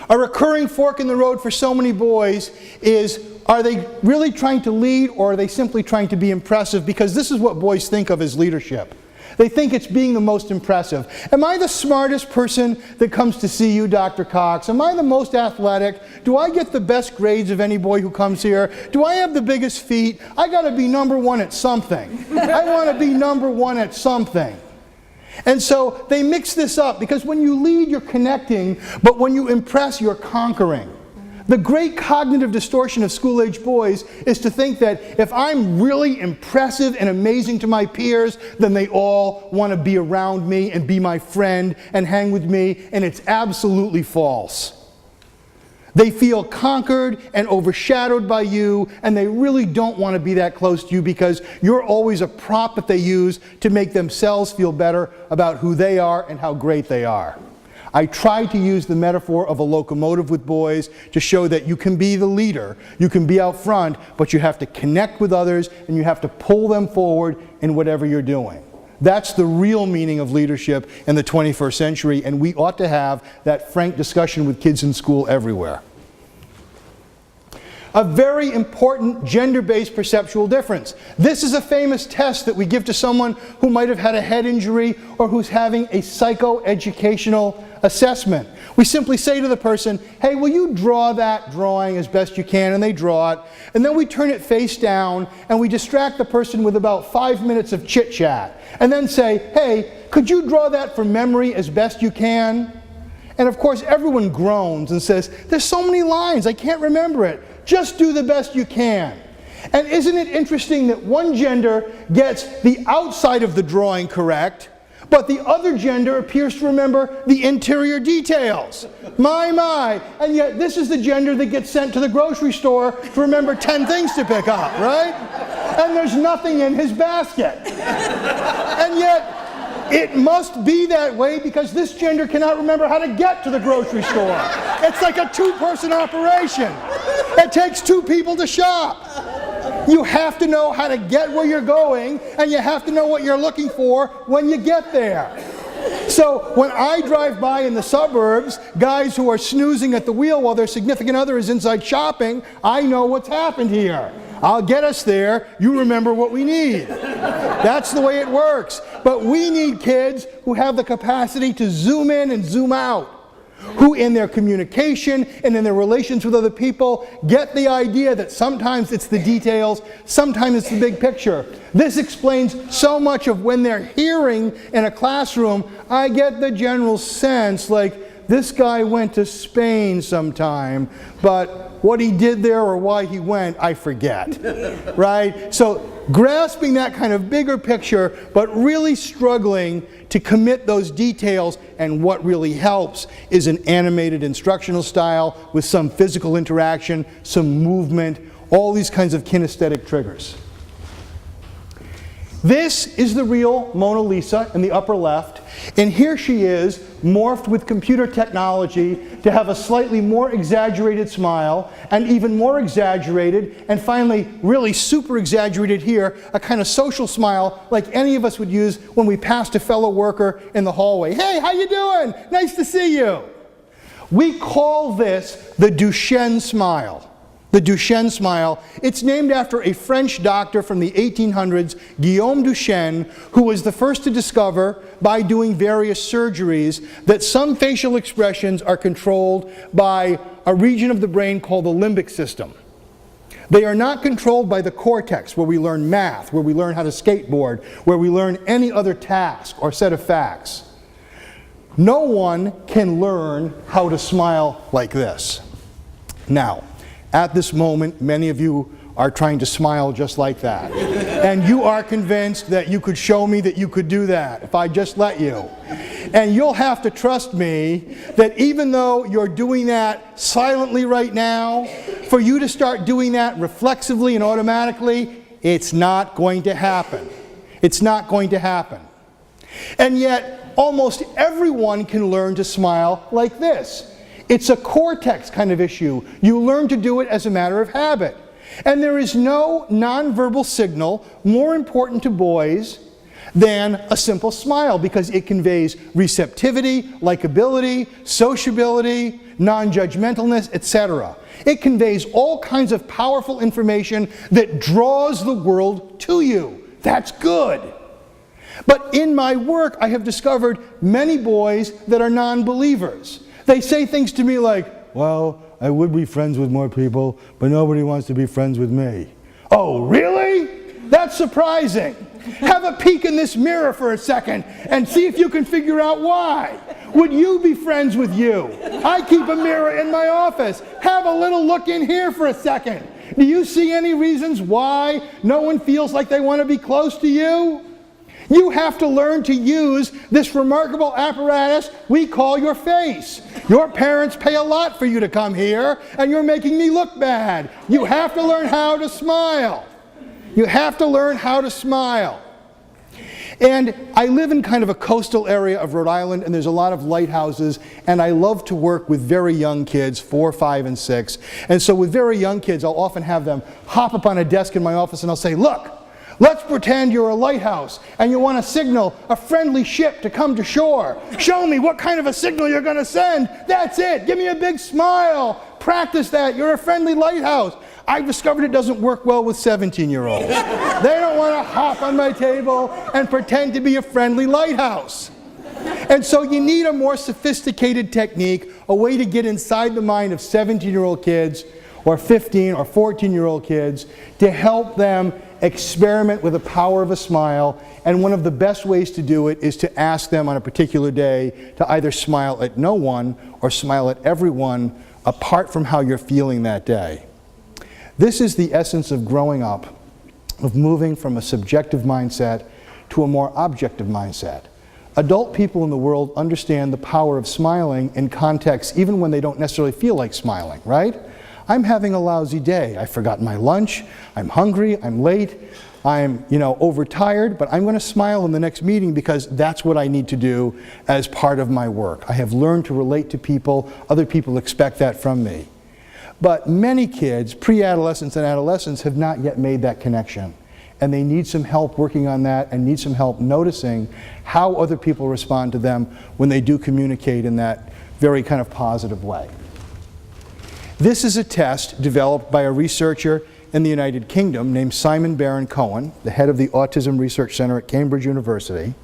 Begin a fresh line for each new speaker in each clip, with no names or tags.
A recurring fork in the road for so many boys is, are they really trying to lead, or are they simply trying to be impressive? Because this is what boys think of as leadership. They think it's being the most impressive. Am I the smartest person that comes to see you, Dr. Cox? Am I the most athletic? Do I get the best grades of any boy who comes here? Do I have the biggest feet? I got to be number one at something. I want to be number one at something. And so they mix this up, because when you lead, you're connecting, but when you impress, you're conquering. The great cognitive distortion of school-age boys is to think that if I'm really impressive and amazing to my peers, then they all want to be around me and be my friend and hang with me, and it's absolutely false. They feel conquered and overshadowed by you, and they really don't want to be that close to you, because you're always a prop that they use to make themselves feel better about who they are and how great they are. I try to use the metaphor of a locomotive with boys to show that you can be the leader, you can be out front, but you have to connect with others and you have to pull them forward in whatever you're doing. That's the real meaning of leadership in the 21st century, and we ought to have that frank discussion with kids in school everywhere. A very important gender-based perceptual difference. This is a famous test that we give to someone who might have had a head injury or who's having a psychoeducational assessment. We simply say to the person, hey, will you draw that drawing as best you can? And they draw it. And then we turn it face down and we distract the person with about 5 minutes of chit-chat. And then say, hey, could you draw that from memory as best you can? And of course, everyone groans and says, there's so many lines, I can't remember it. Just do the best you can. And isn't it interesting that one gender gets the outside of the drawing correct, but the other gender appears to remember the interior details? My. And yet this is the gender that gets sent to the grocery store to remember 10 things to pick up, right? And there's nothing in his basket. And yet, it must be that way because this gender cannot remember how to get to the grocery store. It's like a two-person operation. It takes two people to shop. You have to know how to get where you're going, and you have to know what you're looking for when you get there. So when I drive by in the suburbs, guys who are snoozing at the wheel while their significant other is inside shopping, I know what's happened here. I'll get us there, you remember what we need. That's the way it works. But we need kids who have the capacity to zoom in and zoom out, who in their communication and in their relations with other people get the idea that sometimes it's the details, sometimes it's the big picture. This explains so much of when they're hearing in a classroom, I get the general sense like this guy went to Spain sometime, but what he did there or why he went, I forget, right? So grasping that kind of bigger picture, but really struggling to commit those details, and what really helps is an animated instructional style with some physical interaction, some movement, all these kinds of kinesthetic triggers. This is the real Mona Lisa in the upper left, and here she is, morphed with computer technology to have a slightly more exaggerated smile, and even more exaggerated, and finally really super exaggerated here, a kind of social smile like any of us would use when we passed a fellow worker in the hallway. Hey, how you doing? Nice to see you. We call this the Duchenne smile. The Duchenne smile. It's named after a French doctor from the 1800s, Guillaume Duchenne, who was the first to discover, by doing various surgeries, that some facial expressions are controlled by a region of the brain called the limbic system. They are not controlled by the cortex, where we learn math, where we learn how to skateboard, where we learn any other task or set of facts. No one can learn how to smile like this. Now, at this moment, many of you are trying to smile just like that. And you are convinced that you could show me that you could do that if I just let you. And you'll have to trust me that even though you're doing that silently right now, for you to start doing that reflexively and automatically, it's not going to happen. It's not going to happen. And yet, almost everyone can learn to smile like this. It's a cortex kind of issue. You learn to do it as a matter of habit. And there is no nonverbal signal more important to boys than a simple smile, because it conveys receptivity, likability, sociability, non-judgmentalness, etc. It conveys all kinds of powerful information that draws the world to you. That's good. But in my work, I have discovered many boys that are non-believers. They say things to me like, well, I would be friends with more people, but nobody wants to be friends with me. Oh, really? That's surprising. Have a peek in this mirror for a second and see if you can figure out why. Would you be friends with you? I keep a mirror in my office. Have a little look in here for a second. Do you see any reasons why no one feels like they want to be close to you? You have to learn to use this remarkable apparatus we call your face. Your parents pay a lot for you to come here, and you're making me look bad. You have to learn how to smile. You have to learn how to smile. And I live in kind of a coastal area of Rhode Island, and there's a lot of lighthouses, and I love to work with very young kids, 4, 5, and 6. And so with very young kids, I'll often have them hop up on a desk in my office, and I'll say, look, let's pretend you're a lighthouse, and you want to signal a friendly ship to come to shore. Show me what kind of a signal you're going to send. That's it. Give me a big smile. Practice that. You're a friendly lighthouse. I've discovered it doesn't work well with 17-year-olds. They don't want to hop on my table and pretend to be a friendly lighthouse. And so you need a more sophisticated technique, a way to get inside the mind of 17-year-old kids or 15 or 14-year-old kids to help them experiment with the power of a smile. And one of the best ways to do it is to ask them on a particular day to either smile at no one or smile at everyone apart from how you're feeling that day. This is the essence of growing up, of moving from a subjective mindset to a more objective mindset. Adult people in the world understand the power of smiling in contexts even when they don't necessarily feel like smiling, right? I'm having a lousy day. I've forgotten my lunch, I'm hungry, I'm late, I'm overtired, but I'm going to smile in the next meeting because that's what I need to do as part of my work. I have learned to relate to people. Other people expect that from me. But many kids, pre-adolescents and adolescents, have not yet made that connection. And they need some help working on that and need some help noticing how other people respond to them when they do communicate in that very kind of positive way. This is a test developed by a researcher in the United Kingdom named Simon Baron-Cohen, the head of the Autism Research Center at Cambridge University,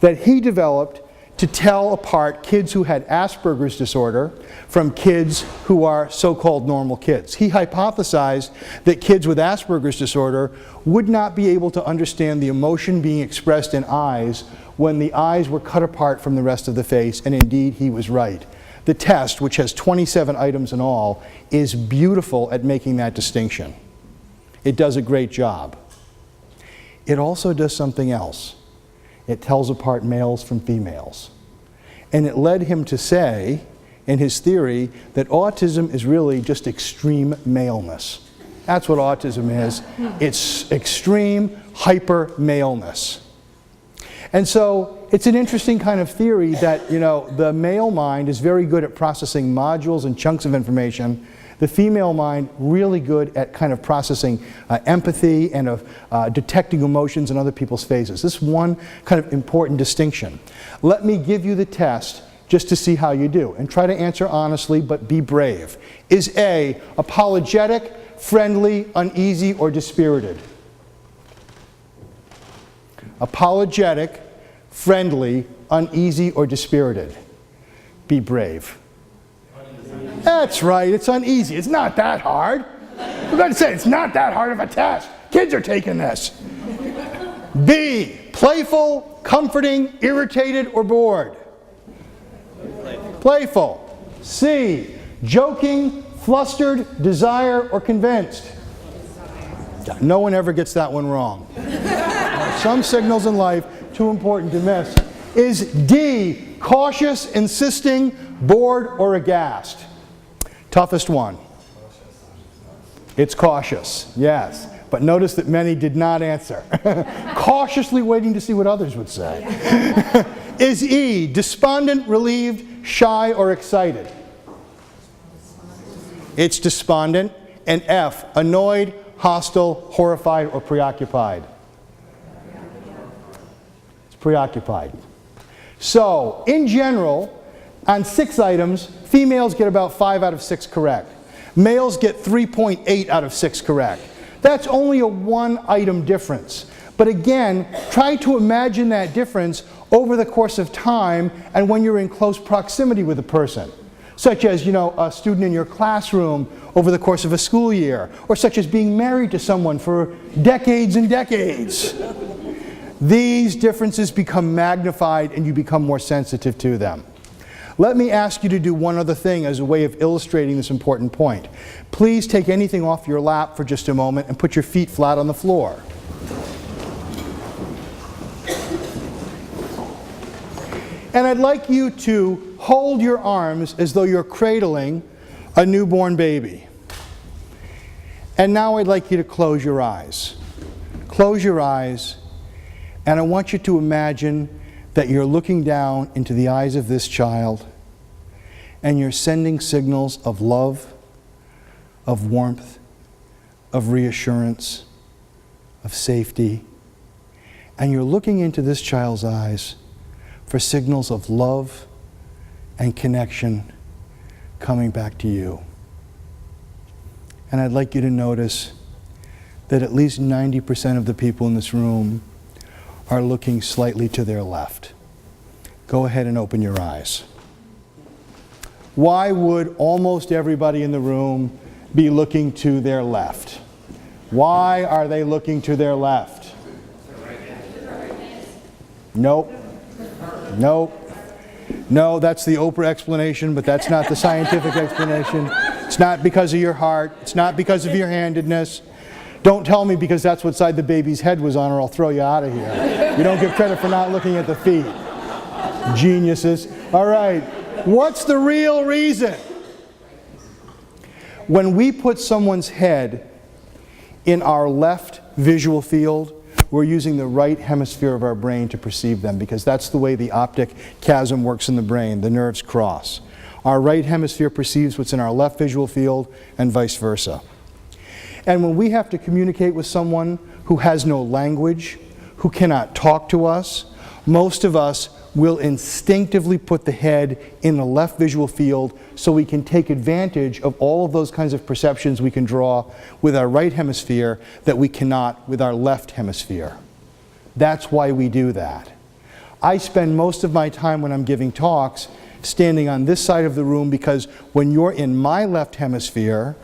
that he developed to tell apart kids who had Asperger's disorder from kids who are so-called normal kids. He hypothesized that kids with Asperger's disorder would not be able to understand the emotion being expressed in eyes when the eyes were cut apart from the rest of the face, and indeed he was right. The test, which has 27 items in all, is beautiful at making that distinction. It does a great job. It also does something else. It tells apart males from females. And it led him to say, in his theory, that autism is really just extreme maleness. That's what autism is. It's extreme hyper maleness. And so it's an interesting kind of theory that, the male mind is very good at processing modules and chunks of information. The female mind really good at kind of processing empathy and of detecting emotions in other people's faces. This is one kind of important distinction. Let me give you the test just to see how you do, and try to answer honestly, but be brave. Is A, apologetic, friendly, uneasy, or dispirited? Apologetic, friendly, uneasy, or dispirited? Be brave. That's right, it's uneasy. It's not that hard. I'm going to say it's not that hard of a test. Kids are taking this. B, playful, comforting, irritated, or bored? Playful. C, joking, flustered, desire, or convinced? No one ever gets that one wrong. Some signals in life too important to miss. Is D, cautious, insisting, bored, or aghast? Toughest one. It's cautious, yes. But notice that many did not answer. Cautiously waiting to see what others would say. Is E, despondent, relieved, shy, or excited? It's despondent. And F, annoyed, hostile, horrified, or preoccupied? preoccupied. So, in general, on 6 items, females get about 5 out of 6 correct. Males get 3.8 out of 6 correct. That's only a 1-item difference. But again, try to imagine that difference over the course of time and when you're in close proximity with a person. Such as, a student in your classroom over the course of a school year, or such as being married to someone for decades and decades. These differences become magnified and you become more sensitive to them. Let me ask you to do one other thing as a way of illustrating this important point. Please take anything off your lap for just a moment and put your feet flat on the floor. And I'd like you to hold your arms as though you're cradling a newborn baby. And now I'd like you to close your eyes. Close your eyes, and I want you to imagine that you're looking down into the eyes of this child, and you're sending signals of love, of warmth, of reassurance, of safety. And you're looking into this child's eyes for signals of love and connection coming back to you. And I'd like you to notice that at least 90% of the people in this room are looking slightly to their left. Go ahead and open your eyes. Why would almost everybody in the room be looking to their left? Why are they looking to their left? Nope. Nope. No, that's the Oprah explanation, but that's not the scientific explanation. It's not because of your heart. It's not because of your handedness. Don't tell me because that's what side the baby's head was on, or I'll throw you out of here. You don't get credit for not looking at the feet. Geniuses. All right. What's the real reason? When we put someone's head in our left visual field, we're using the right hemisphere of our brain to perceive them, because that's the way the optic chasm works in the brain. The nerves cross. Our right hemisphere perceives what's in our left visual field, and vice versa. And when we have to communicate with someone who has no language, who cannot talk to us, most of us will instinctively put the head in the left visual field so we can take advantage of all of those kinds of perceptions we can draw with our right hemisphere that we cannot with our left hemisphere. That's why we do that. I spend most of my time when I'm giving talks standing on this side of the room, because when you're in my left hemisphere,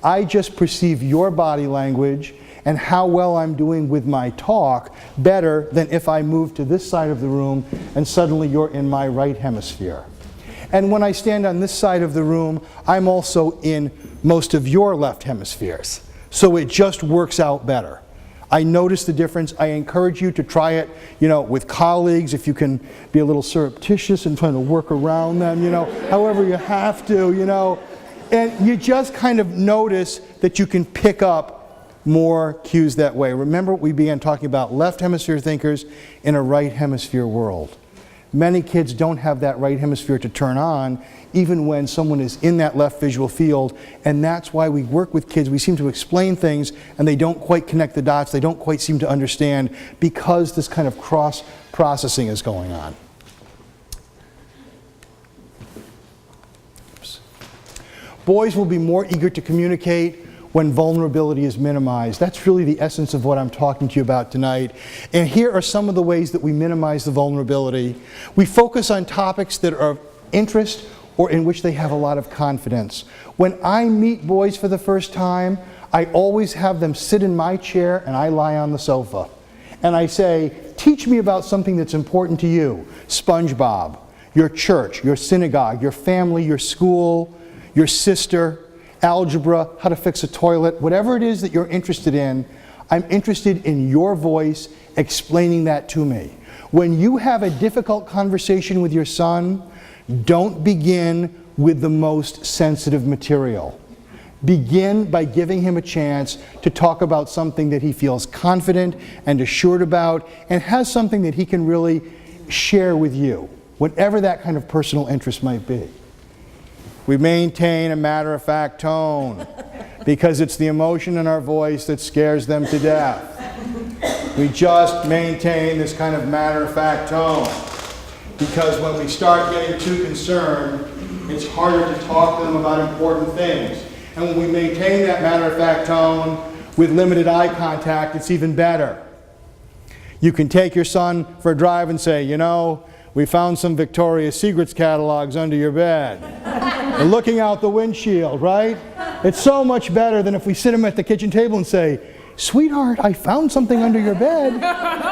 I just perceive your body language and how well I'm doing with my talk better than if I move to this side of the room and suddenly you're in my right hemisphere. And when I stand on this side of the room, I'm also in most of your left hemispheres. So it just works out better. I notice the difference. I encourage you to try it, with colleagues, if you can be a little surreptitious and trying to work around them, however you have to, And you just kind of notice that you can pick up more cues that way. Remember, we began talking about left hemisphere thinkers in a right hemisphere world. Many kids don't have that right hemisphere to turn on, even when someone is in that left visual field, and that's why we work with kids. We seem to explain things and they don't quite connect the dots, they don't quite seem to understand, because this kind of cross-processing is going on. Oops. Boys will be more eager to communicate when vulnerability is minimized. That's really the essence of what I'm talking to you about tonight. And here are some of the ways that we minimize the vulnerability. We focus on topics that are of interest or in which they have a lot of confidence. When I meet boys for the first time, I always have them sit in my chair and I lie on the sofa. And I say, teach me about something that's important to you. SpongeBob, your church, your synagogue, your family, your school, your sister, algebra, how to fix a toilet, whatever it is that you're interested in, I'm interested in your voice explaining that to me. When you have a difficult conversation with your son, don't begin with the most sensitive material. Begin by giving him a chance to talk about something that he feels confident and assured about, and has something that he can really share with you, whatever that kind of personal interest might be. We maintain a matter-of-fact tone because it's the emotion in our voice that scares them to death. We just maintain this kind of matter-of-fact tone. Because when we start getting too concerned, it's harder to talk to them about important things. And when we maintain that matter-of-fact tone with limited eye contact, it's even better. You can take your son for a drive and say, you know, we found some Victoria's Secrets catalogs under your bed. And looking out the windshield, right? It's so much better than if we sit him at the kitchen table and say, sweetheart, I found something under your bed.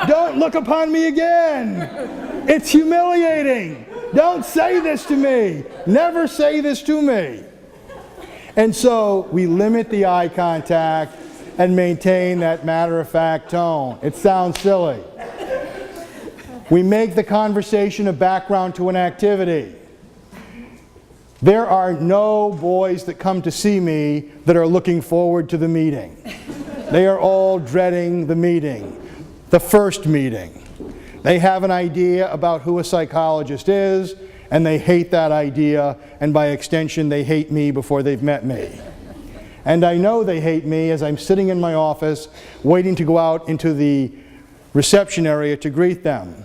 Don't look upon me again. It's humiliating. Don't say this to me. Never say this to me. And so we limit the eye contact and maintain that matter-of-fact tone. It sounds silly. We make the conversation a background to an activity. There are no boys that come to see me that are looking forward to the meeting. They are all dreading the meeting, the first meeting. They have an idea about who a psychologist is, and they hate that idea, and by extension, they hate me before they've met me. And I know they hate me as I'm sitting in my office, waiting to go out into the reception area to greet them.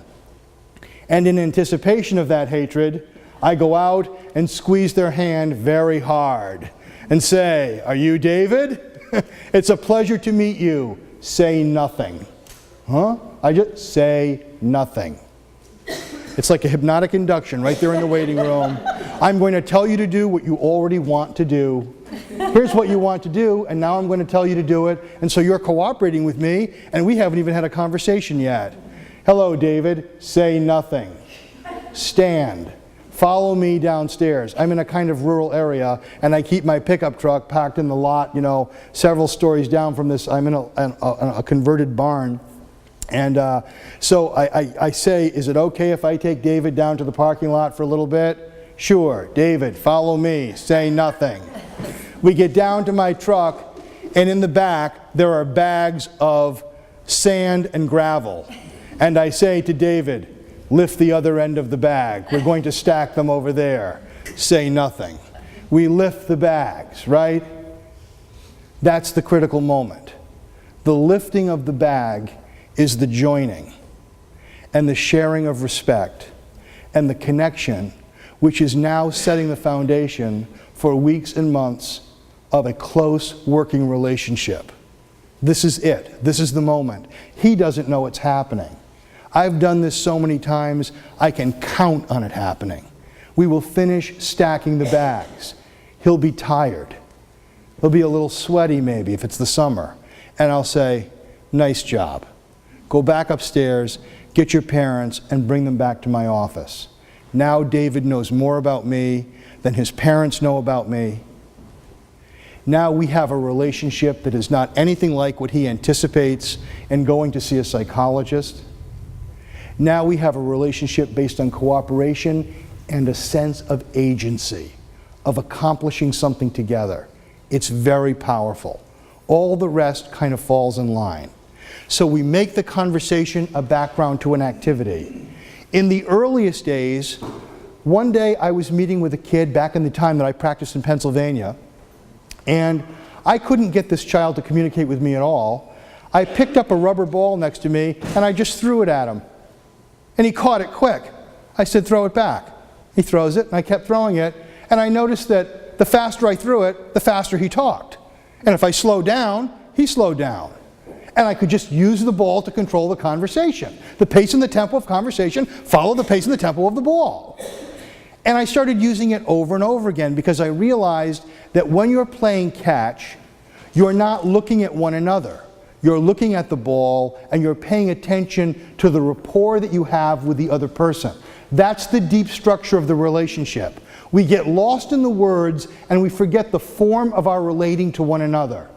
And in anticipation of that hatred, I go out and squeeze their hand very hard and say, are you David? It's a pleasure to meet you. Say nothing. Huh? I just say nothing. It's like a hypnotic induction right there in the waiting room. I'm going to tell you to do what you already want to do. Here's what you want to do, and now I'm going to tell you to do it. And so you're cooperating with me, and we haven't even had a conversation yet. Hello, David. Say nothing. Stand. Follow me downstairs. I'm in a kind of rural area, and I keep my pickup truck parked in the lot, you know, several stories down from this. I'm in a converted barn. And so I say, is it okay if I take David down to the parking lot for a little bit? Sure. David, follow me. Say nothing. We get down to my truck, and in the back, there are bags of sand and gravel. And I say to David, lift the other end of the bag. We're going to stack them over there. Say nothing. We lift the bags, right? That's the critical moment. The lifting of the bag is the joining and the sharing of respect and the connection, which is now setting the foundation for weeks and months of a close working relationship. This is it. This is the moment. He doesn't know it's happening. I've done this so many times, I can count on it happening. We will finish stacking the bags. He'll be tired. He'll be a little sweaty maybe if it's the summer. And I'll say, nice job. Go back upstairs, get your parents, and bring them back to my office. Now David knows more about me than his parents know about me. Now we have a relationship that is not anything like what he anticipates in going to see a psychologist. Now we have a relationship based on cooperation and a sense of agency, of accomplishing something together. It's very powerful. All the rest kind of falls in line. So we make the conversation a background to an activity. In the earliest days, one day I was meeting with a kid back in the time that I practiced in Pennsylvania, and I couldn't get this child to communicate with me at all. I picked up a rubber ball next to me and I just threw it at him. And he caught it quick. I said, throw it back. He throws it, and I kept throwing it, and I noticed that the faster I threw it, the faster he talked. And if I slowed down, he slowed down. And I could just use the ball to control the conversation. The pace and the tempo of conversation follow the pace and the tempo of the ball. And I started using it over and over again because I realized that when you're playing catch, you're not looking at one another. You're looking at the ball and you're paying attention to the rapport that you have with the other person. That's the deep structure of the relationship. We get lost in the words and we forget the form of our relating to one another.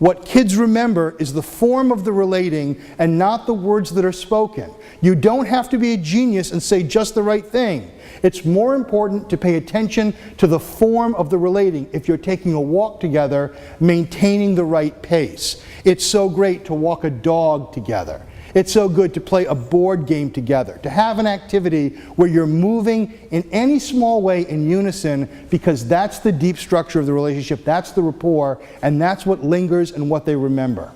What kids remember is the form of the relating and not the words that are spoken. You don't have to be a genius and say just the right thing. It's more important to pay attention to the form of the relating if you're taking a walk together, maintaining the right pace. It's so great to walk a dog together. It's so good to play a board game together, to have an activity where you're moving in any small way in unison, because that's the deep structure of the relationship, that's the rapport, and that's what lingers and what they remember.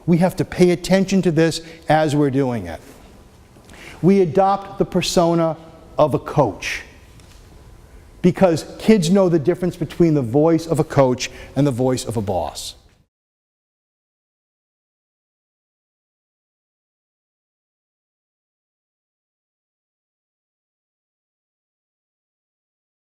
We have to pay attention to this as we're doing it. We adopt the persona of a coach, because kids know the difference between the voice of a coach and the voice of a boss.